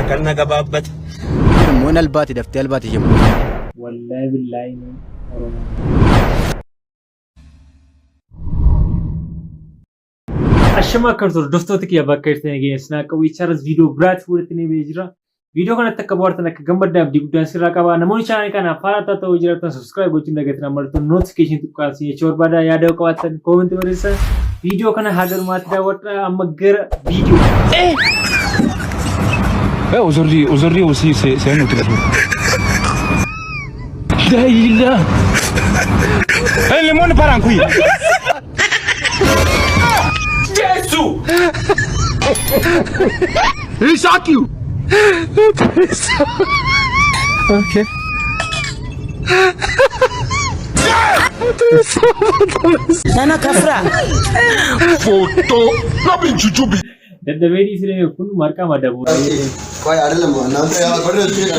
كنا قبابت مو أنا الباتي دفتي الباتي جنبه والله بالله أشما كرتور دفتوتك يا بكرتني جي سناك ويشارز فيديو برات فورتني بيجرا فيديو كنا تكبرتنا كجنب داب دي بدان سيرا كبا نموني شاني كنا فارتا تو ويجرا سبسكرايب وچندا گتنا مرتو نوتيفيكيشن تكاسي چور بادا يادو كواتن كومنت ورسا فيديو كنا هاجر مات دا وطرا امگر فيديو وزري وسي سينو تلفون لا اله اللي مون بارانكوي Jesus! He shot you! Okay. Nana Kafra! Photo! Nothing jujubi! The very same full marka madabu. Quite a little more. Now they are going to take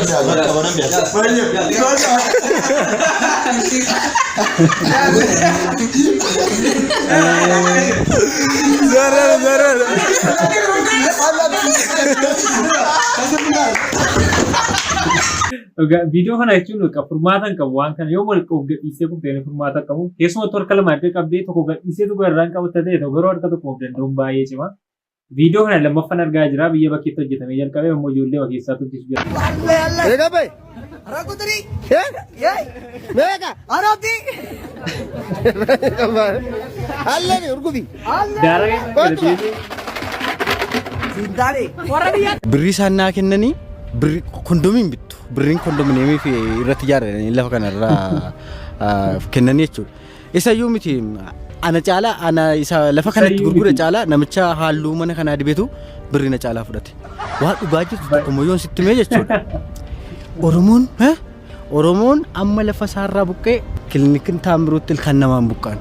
video kan aja nu ka permatan ka wan kan yo mol ko ise ko dene permata kamu kesmo tor kala mate ka be to ko ise to gar ran ka utade to garor ka to ko den dom baye chema video kan lamma fanar ga jira biye bakito jita me jan ka be mo julle wa kisa to dis jira Ega bhai Rakutari ye mega arati alle ne urgudi dara ke sindare بري سانا كنني بري كوندومين بيتو برين كوندومينيمي في رتجار إلا فكان الرا كنني يشول إسا يوميتي أنا جالا أنا إسا لفكان تقولي جالا نمشى حالو من كان هذا بيتو برينا جالا فرتي واحد وجاجي كمويون ستمية يشول أورمون ها أورمون أما لفسار رابوكي كلينيكن تامروت الخنمان بوكان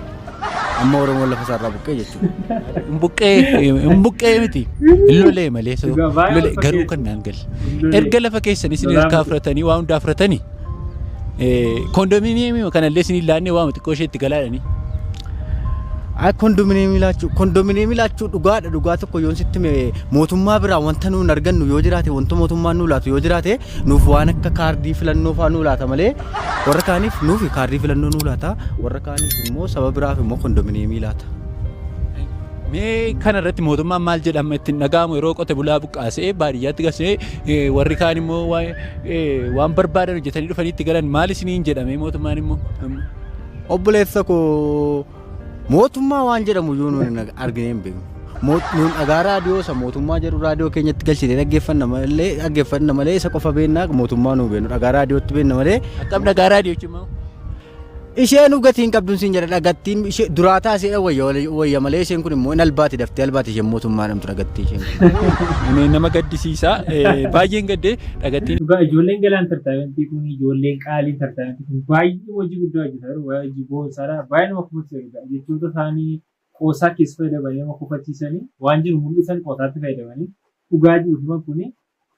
أما أورمون لفسار رابوكي يشول مبكي متي اللولي ماليسو اللولي قرو كان نانجل ارجل فكيسني سنين كافرتني وان دافرتني كوندومينيوم كان لسني لاني وام تكوشي تقلاني كوندومينيوم لاچو دغات كو يون ستمي موتوما برا وانتنو نرغن يوجراتي وانتو موتوما نو لاتو يوجراتي نوفوانك كاردي فلنو فانو لاتا مالي وركاني نوفي كاردي فلنو نو لاتا وركاني مو سبب راه مو كوندومينيوم لاتا مي كان رتي موتوما مال جدام اتن نغامو روقوت بولا بقاسه باريات غسه وركاني مو وان بربادر جتني دفني تغلن مال سنين جدام موتوما نمو اوبليسكو موتوما وان جدامو يونو ارغيم بي موتون اغا راديو سا موتوما جرو راديو كينيت غلشي دغفن مالي اغفن مالي سقف بينا موتوما نو بينو اغا راديو تبين مالي قبل اغا راديو چما isheen ugatiin qabduun siin jedha dhagattiin ishee duraataa ishee wayya malee isheen kun immoo nalbaati daftee albaati isheen mootummaan amtu dhagattii isheen kun nama gaddisiisa baay'een gaddee dhagattiin dhugaa ijoolleen galaan tartaabantii kun ijoolleen qaaliin tartaabantii kun baay'ee hojii guddaa hojjetaa hojii boonsaadha baay'ee nama kufachiisa jechoota isaanii qoosaa keessa fayyadamanii nama kufachiisanii waan jiru mul'isan qoosaatti fayyadamanii dhugaatii ufuman kun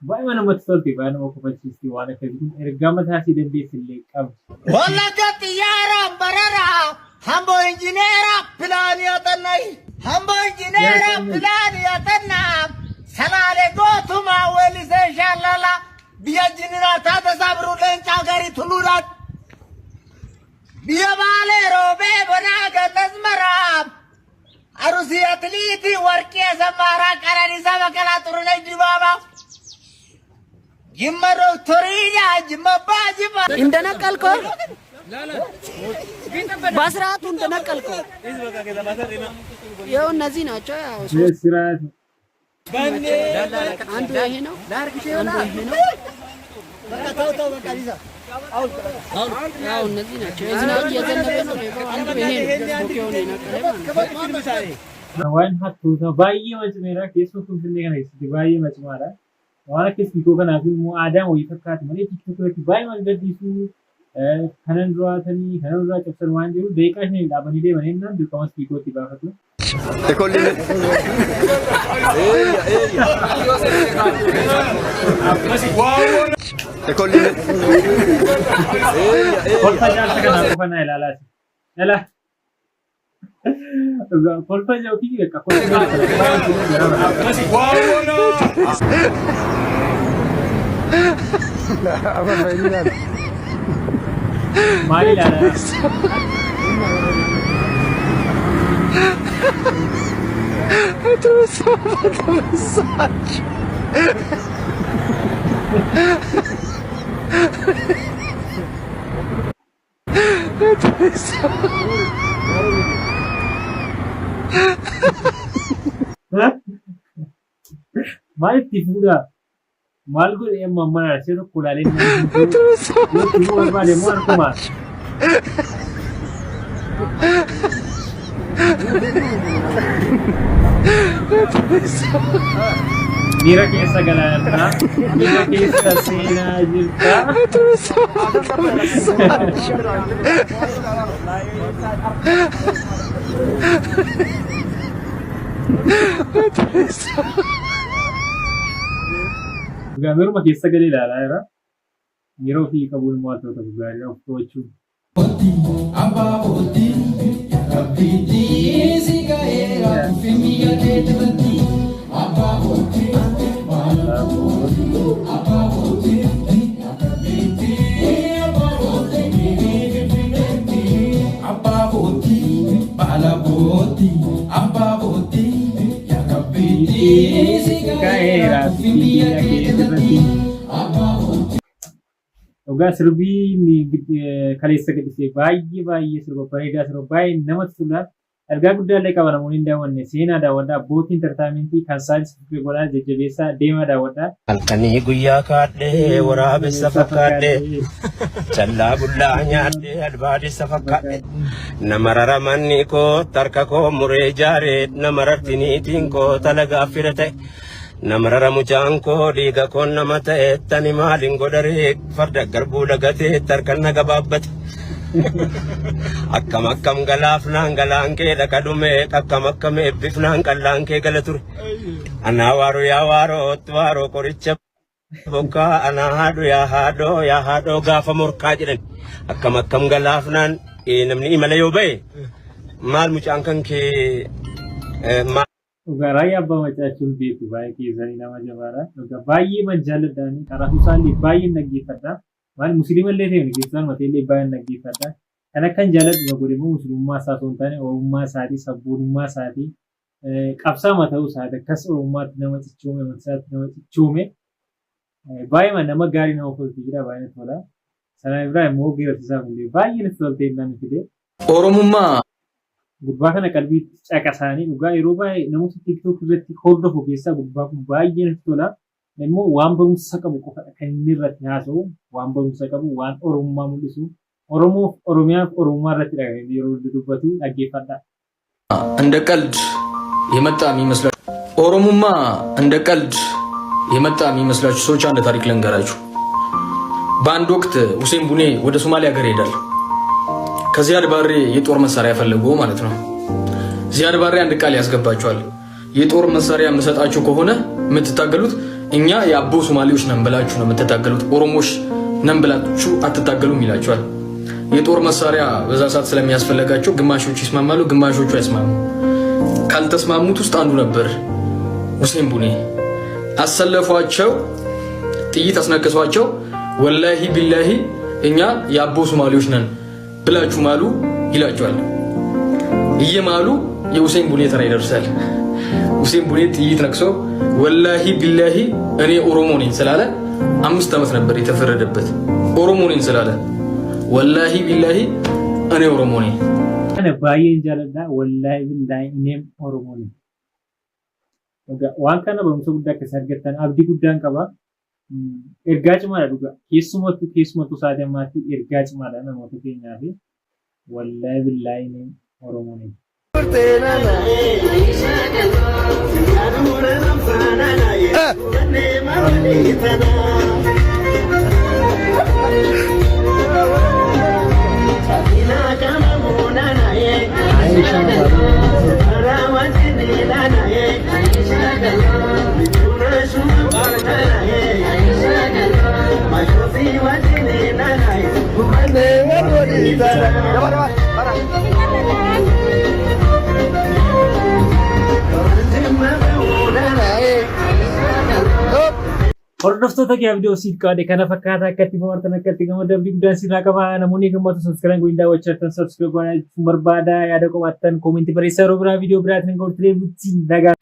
baay'ee namatti tolti baay'ee nama kufachiisti waan akkasii kun ergaa mataa isii dandeessillee qabdi. Wallagatti yaara barara hambo injineera pilaaniyatanai hambo injineera pilaaniyatana salaale gootuma weelise shallala biyya jinira taata sabru leenca gari tuluudhaan biyya baalee roobee bonaa gannas maraam arusii atliitii warqee sammaaraa qananiisa bakalaa xurunee dibaabaa jimma doktoriidha jimma baajima እንደነቀልከው በስርዓቱ እንደነቀልከው ይኸው እነዚህ ናቸው ያው ስርዓት አንዱ ይሄ ነው አንዱ ይሄ ነው ያው እነዚህ ናቸው የዝናብ እየዘነበ ነው አንዱ ይሄ ነው ቦኬውን ይነቀለ ማለት waan hattuuta baay'ee macmeera keessoo kun fillee kana itti baay'ee macmaara waan akka fiikoo kanaaf immoo aadaan wayii fakkaatu malee tiktookirratti baay'ee mal gaddiisuu kanan duraatanii kanan duraa cabsan waan jiru deeqaa isheen dhaabanii deemanii naan dirqamas fiikootti baafatu. Kolfa jaarsa kanaa qofa naa ilaalaati. Ilaa. Kolfa jauki juga kakak. Maali la. Maal itti fuudha? Maal godhee mammaa asirra kulaalee nama barbaade moo harkuma? Miira keessa galaanaa, miira keessa seenaa jirta. Gameruma keessa galee ilaalaa jira. Yeroo ofii qabuun immoo wantoota gaarii of to'achuu. Ogaa sirbii kaleessa gadhisee baay'ee sirba bareedaa sirba baay'ee namatti tola. Ergaa guddaallee qaba namoonni hin daawwanne seenaa daawwadhaa abbootiin intartaaymentii kan saayinsii fiqee godhaa jajjabeessaa deemaa daawwadhaa. Halkanii guyyaa kaadhee waraabessa fakkaadhee callaa bullaa nyaadhee albaadessa fakkaadhee nama raramanni koo tarka koo muree jaaree nama rartiniitiin koo talagaa fira ta'e nama raramuchaan koo dhiiga koon nama ta'e tani maaliin godharee farda garbuu lagatee tarkan na gabaabbate. Akkam galaafnaan galaan kee dhaqa dhume akkam eebbifnaan qallaan kee gala ture. Anaa waaroo yaa waaroo qoricha bokkaa anaa haadhu yaa haadhoo gaafa morkaa jedhan. Akkam galaafnaan namni imala yoo ba'e maal mucaan kan kee Raayyaa abbaa macaachuun beeku baay'ee keessanii nama jabaadha. Baay'ee man jaalladhaanii karaa isaallee baay'ee dhaggeeffadha. Maal musliimallee ta'e keessaan mateellee baay'ee dhaggeeffadha. Kan akkan jaalladhu godhe immoo musliimummaa isaa osoo hin taane oromummaa isaatii sabboonummaa isaatii qabsaa'aa ta'uu isaati akkas oromummaatti nama cichoome amansaatti nama cichoome baay'ee nama gaarii nama tolti jira baay'ee tola. Sana irraa immoo geerarsiisaa illee baay'ee natti toltee namni fide. Oromummaa gubbaa kana qalbii caqasaanii dhugaa yeroo baay'ee namoota tiktok irratti hordofu keessaa gubbaa kun baay'ee natti tola. Immoo waan barumsa qabu qofadha kan inni irratti haasa'u waan barumsa qabu waan oromummaa mul'isu oromoof oromiyaaf oromummaa irratti dhaga'anii yeroo dubbatu dhaggeeffadha. እንደ ቀልድ የመጣ የሚመስላችሁ ኦሮሞማ እንደ ቀልድ የመጣ የሚመስላችሁ ሰዎች አንድ ታሪክ ልንገራችሁ። በአንድ ወቅት ሁሴን ቡኔ ወደ ሶማሊያ ሀገር ይሄዳል። ከዚያድ ባሬ የጦር መሳሪያ ፈለገው ማለት ነው። ዚያድ ባሬ አንድ ቃል ያስገባቸዋል። የጦር መሳሪያ የምሰጣችሁ ከሆነ የምትታገሉት እኛ የአቦ ሶማሌዎች ነን ብላችሁ ነው የምትታገሉት፣ ኦሮሞዎች ነን ብላችሁ አትታገሉም ይላቸዋል። የጦር መሳሪያ በዛ ሰዓት ስለሚያስፈልጋቸው ግማሾቹ ይስማማሉ፣ ግማሾቹ አይስማሙ። ካልተስማሙት ውስጥ አንዱ ነበር ሁሴን ቡኔ። አሰለፏቸው፣ ጥይት አስነከሷቸው። ወላሂ ቢላሂ እኛ የአቦ ሶማሌዎች ነን ብላችሁ ማሉ ይላቸዋል። እየማሉ የሁሴን ቡኔ ተራ ይደርሳል። ሁሴን ቡኔ ጥይት ነክሶ ወላሂ ቢላሂ እኔ ኦሮሞ ነኝ ስላለ 5 ዓመት ነበር የተፈረደበት። ኦሮሞ ነኝ ስላለ ወላሂ ቢላሂ እኔ ኦሮሞ ነኝ። እኔ ባየን ጃለዳ ወላሂ ቢላሂ እኔም ኦሮሞ ነኝ። waan kana barumsa guddaa akka argattan abdii guddaan qaba. Ergaa cimaadha dhugaa. Keessumattuu sa'aatii ammaatti ergaa cimaadha namoota keenyaaf. Wallaahi billaahi ni Oromoo ni. Hordoftoota kee viidiyoo siif qaade kana fakkaata akkatti fawartan akkatti gammadamni guddaan sirraa qaba namoonni gammatu subscribe godhaa wachatan subscribe godhaa barbaada yaada qabaattan comment barreessaa yeroo biraa viidiyoo biraatiin gortlee butti dagaa